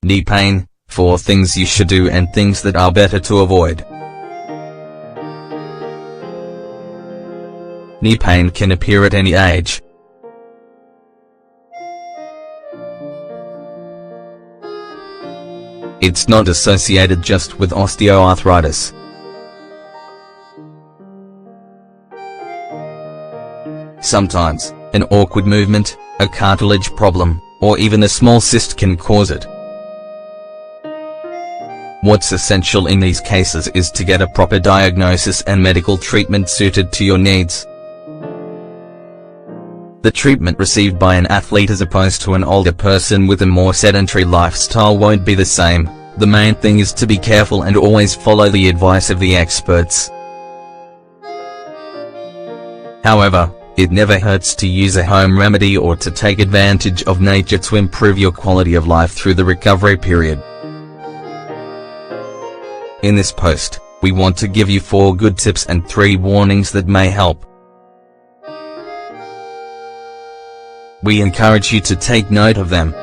Knee pain, 4 things you should do and things that are better to avoid. Knee pain can appear at any age. It's not associated just with osteoarthritis. Sometimes, an awkward movement, a cartilage problem, or even a small cyst can cause it. What's essential in these cases is to get a proper diagnosis and medical treatment suited to your needs. The treatment received by an athlete as opposed to an older person with a more sedentary lifestyle won't be the same. The main thing is to be careful and always follow the advice of the experts. However, it never hurts to use a home remedy or to take advantage of nature to improve your quality of life through the recovery period. In this post, we want to give you 4 good tips and 3 warnings that may help. We encourage you to take note of them.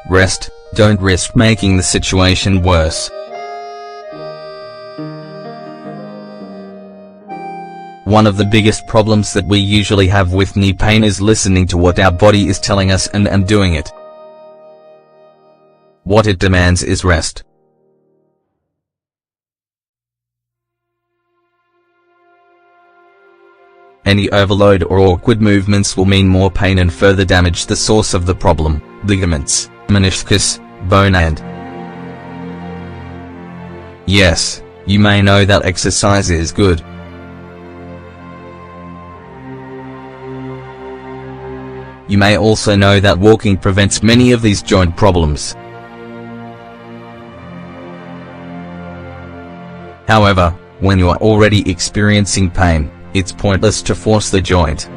Rest. Don't risk making the situation worse. One of the biggest problems that we usually have with knee pain is listening to what our body is telling us and doing it. What it demands is rest. Any overload or awkward movements will mean more pain and further damage the source of the problem, ligaments, meniscus, bone and... Yes, you may know that exercise is good. You may also know that walking prevents many of these joint problems. However, when you are already experiencing pain, it's pointless to force the joint.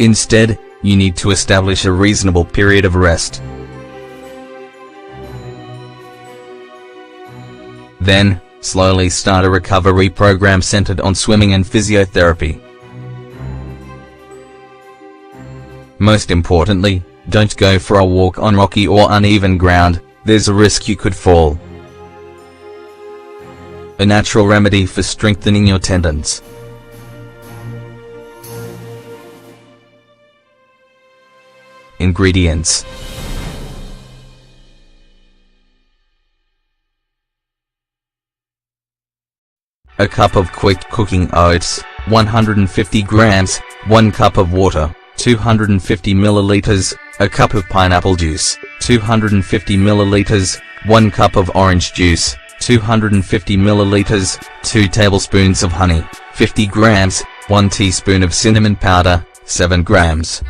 Instead, you need to establish a reasonable period of rest. Then, slowly start a recovery program centered on swimming and physiotherapy. Most importantly, don't go for a walk on rocky or uneven ground. There's a risk you could fall. A natural remedy for strengthening your tendons. Ingredients. A cup of quick cooking oats, 150 grams, 1 cup of water, 250 milliliters, a cup of pineapple juice, 250 milliliters, 1 cup of orange juice, 250 milliliters, 2 tablespoons of honey, 50 grams, 1 teaspoon of cinnamon powder, 7 grams.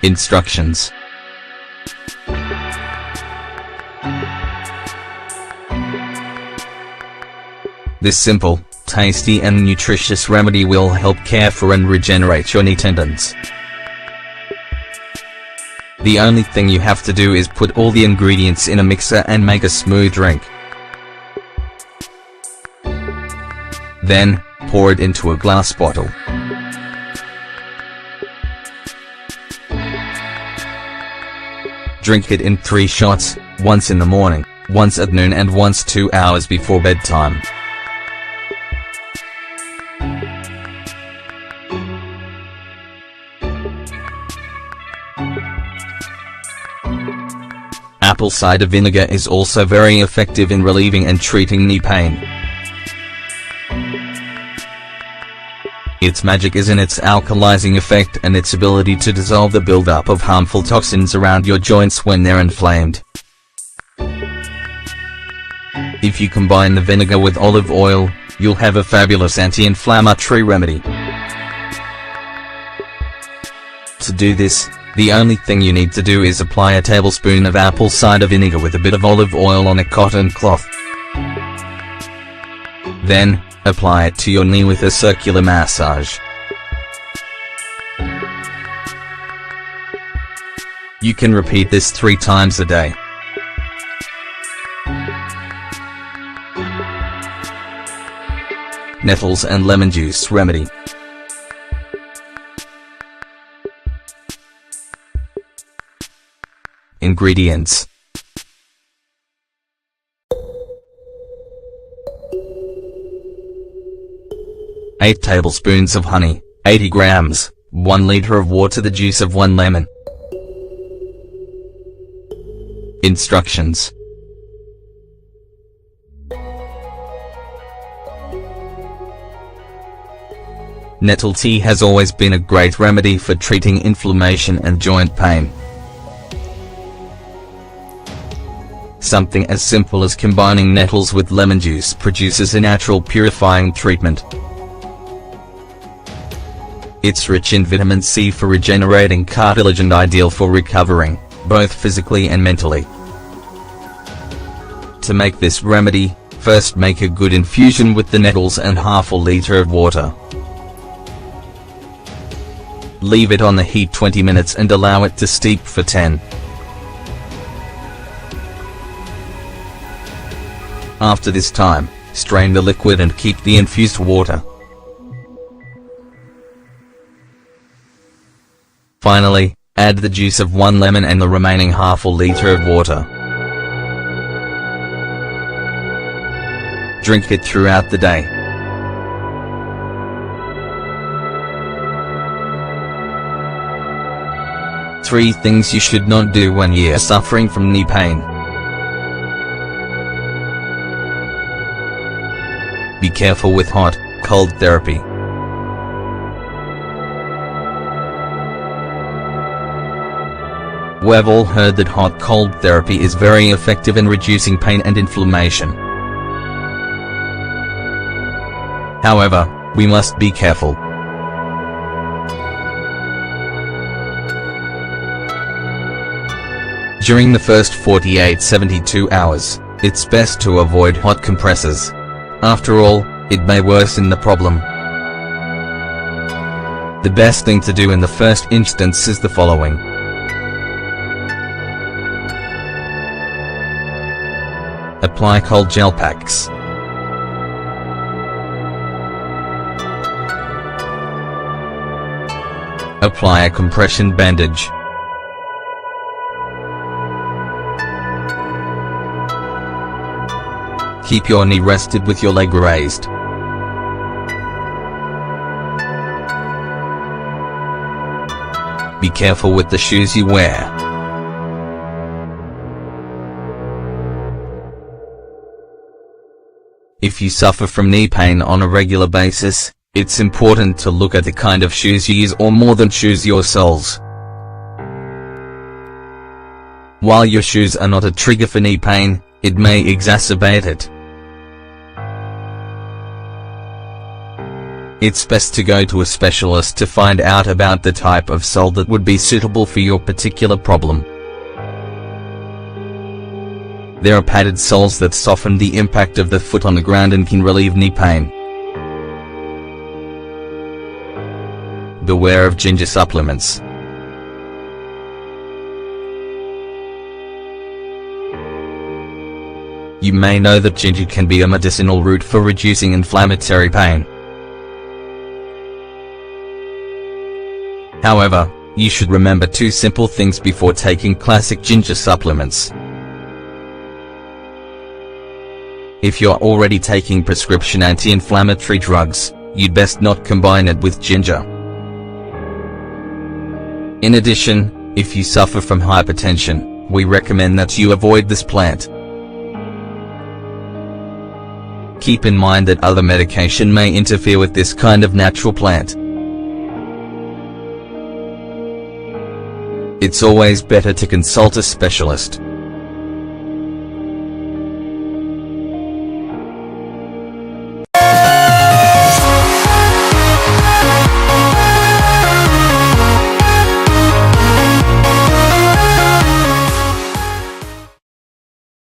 Instructions. This simple, tasty and nutritious remedy will help care for and regenerate your knee tendons. The only thing you have to do is put all the ingredients in a mixer and make a smooth drink. Then, pour it into a glass bottle. Drink it in 3 shots, once in the morning, once at noon and once 2 hours before bedtime. Apple cider vinegar is also very effective in relieving and treating knee pain. Its magic is in its alkalizing effect and its ability to dissolve the buildup of harmful toxins around your joints when they're inflamed. If you combine the vinegar with olive oil, you'll have a fabulous anti-inflammatory remedy. To do this, the only thing you need to do is apply a tablespoon of apple cider vinegar with a bit of olive oil on a cotton cloth. Then, apply it to your knee with a circular massage. You can repeat this 3 times a day. Nettles and lemon juice remedy. Ingredients: 8 tablespoons of honey, 80 grams, 1 liter of water, the juice of 1 lemon. Instructions: Nettle tea has always been a great remedy for treating inflammation and joint pain. Something as simple as combining nettles with lemon juice produces a natural purifying treatment. It's rich in vitamin C for regenerating cartilage and ideal for recovering, both physically and mentally. To make this remedy, first make a good infusion with the nettles and half a liter of water. Leave it on the heat 20 minutes and allow it to steep for 10. After this time, strain the liquid and keep the infused water. Finally, add the juice of 1 lemon and the remaining half a liter of water. Drink it throughout the day. Three things you should not do when you are suffering from knee pain. Be careful with hot, cold therapy. We've all heard that hot-cold therapy is very effective in reducing pain and inflammation. However, we must be careful. During the first 48-72 hours, it's best to avoid hot compressors. After all, it may worsen the problem. The best thing to do in the first instance is the following. Apply cold gel packs. Apply a compression bandage. Keep your knee rested with your leg raised. Be careful with the shoes you wear. If you suffer from knee pain on a regular basis, it's important to look at the kind of shoes you use or more than choose your soles. While your shoes are not a trigger for knee pain, it may exacerbate it. It's best to go to a specialist to find out about the type of sole that would be suitable for your particular problem. There are padded soles that soften the impact of the foot on the ground and can relieve knee pain. Beware of ginger supplements. You may know that ginger can be a medicinal root for reducing inflammatory pain. However, you should remember 2 simple things before taking classic ginger supplements. If you're already taking prescription anti-inflammatory drugs, you'd best not combine it with ginger. In addition, if you suffer from hypertension, we recommend that you avoid this plant. Keep in mind that other medication may interfere with this kind of natural plant. It's always better to consult a specialist.